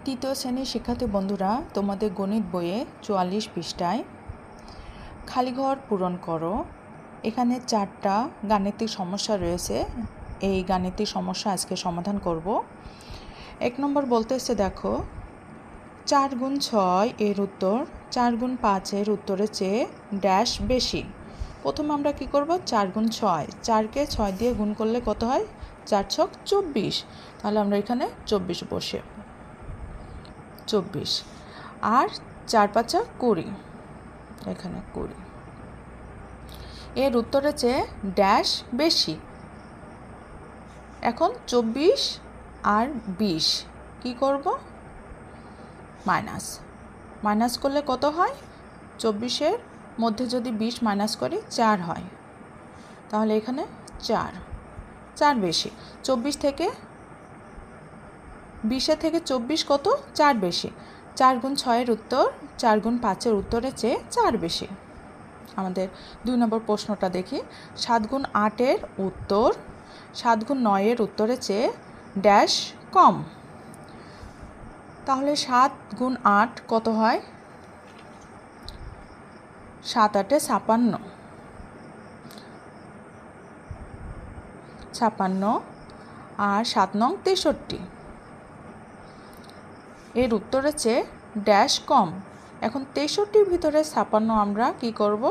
তৃতীয় শ্রেণীর শিক্ষার্থী বন্ধুরা, তোমাদের গণিত বইয়ে 44 পৃষ্ঠায় খালি ঘর পূরণ করো। এখানে 4টা গাণিতিক সমস্যা রয়েছে। এই গাণিতিক সমস্যা আজকে সমাধান করব। 1 নম্বর বলতেছে, দেখো 4 গুণ 6 এর উত্তর 4 গুণ 5 এর উত্তরের চেয়ে ড্যাশ বেশি। প্রথমে আমরা কি করব, 4 গুণ 6, 4কে 6 দিয়ে গুণ করলে কত হয়, 4 ছক 24। তাহলে আমরা এখানে 24 বসে 24 আর 4 5 20, এখানে 20 এর উত্তরের চেয়ে ড্যাশ বেশি। এখন 24 আর 20 কি করব, মাইনাস করলে কত হয়, 24-এর মধ্যে যদি 20 মাইনাস করি 4 হয়। তাহলে এখানে 4 বেশি। 24 থেকে 20-এর থেকে 24 কত, 4 বেশি। 4 গুণ 6-এর উত্তর 4 গুণ 5-এর উত্তরের চেয়ে 4 বেশি। আমাদের 2 নম্বর প্রশ্নটা দেখি। 7 গুণ 8-এর উত্তর 7 গুণ 9-এর উত্তরের চেয়ে ড্যাশ কম। তাহলে 7 গুণ 8 কত হয়, 7 8 56, 56 আর 7 নং 63 এর উত্তরের চেয়ে ড্যাশ কম। এখন 63-র ভিতরে 56 আমরা কি করব,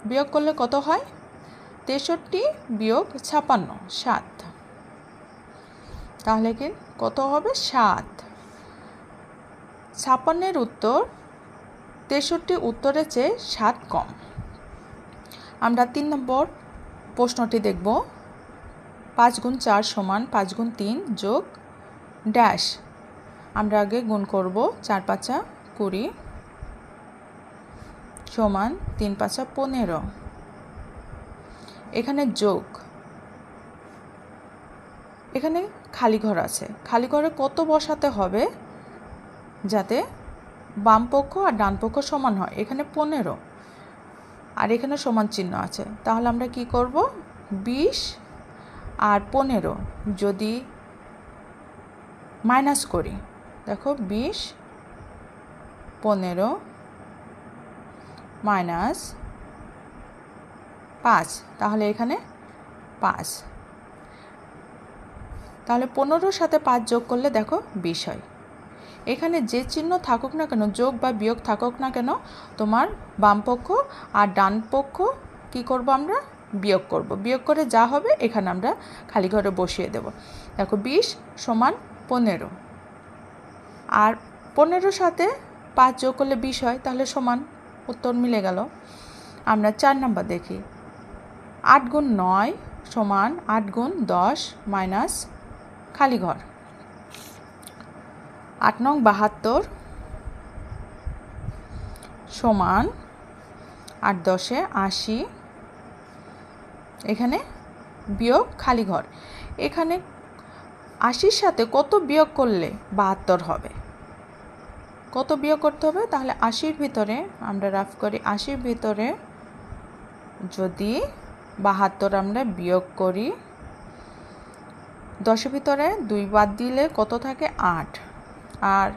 বিয়োগ করলে কত হয়, 63 বিয়োগ 56 7। তাহলে কি কত হবে, 7। 56-এর উত্তর 63 উত্তরের চেয়ে 7 কম। আমরা 3 নম্বর প্রশ্নটি দেখব। 5 গুণ 4 সমান 5 গুণ 3 যোগ ড্যাশ। আমরা আগে গুণ করব, 4 5 20 সমান 3 5 15। এখানে যোগ, এখানে খালি ঘর আছে, খালি ঘরে কত বসাতে হবে যাতে বাম পক্ষ আর ডান পক্ষ সমান হয়। এখানে 15 আর এখানে সমান চিহ্ন আছে। তাহলে আমরা কি করব, 20 আর 15 যদি মাইনাস করি, দেখো 20 15 মাইনাস 5, তাহলে এখানে 5। তাহলে 15-র সাথে 5 যোগ করলে দেখো 20 হয়। এখানে যে চিহ্ন থাকুক না কেন, যোগ বা বিয়োগ থাকুক না কেন, তোমার বাম পক্ষ আর ডান পক্ষ কি করব, আমরা বিয়োগ করব। বিয়োগ করে যা হবে এখানে আমরা খালি ঘরে বসিয়ে দেব। দেখো 20 সমান 15 আর 15-র সাথে 5 যোগ করলে 20 হয়, তাহলে সমান, উত্তর মিলে গেল। আমরা 4 নম্বর দেখি। 8 গুণ 9 সমান 8 গুণ 10 মাইনাস খালি ঘর। 8 নং 72 সমান 8 10 80, এখানে বিয়োগ খালি ঘর। এখানে 80-র সাথে কত বিয়োগ করলে 72 হবে, কত বিয়োগ করতে হবে। তাহলে 80-র ভিতরে আমরা রাফ করি, 80-র ভিতরে যদি 72 আমরা বিয়োগ করি, 10-এর ভিতরে 2 বাদ দিলে কত থাকে, 8 আর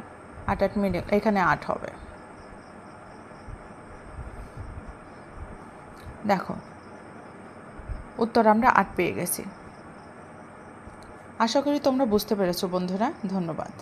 8 8 মিডল, এখানে 8 হবে। দেখো উত্তর আমরা 8 পেয়ে গেছি। আশা করি তোমরা বুঝতে পেরেছো বন্ধুরা, ধন্যবাদ।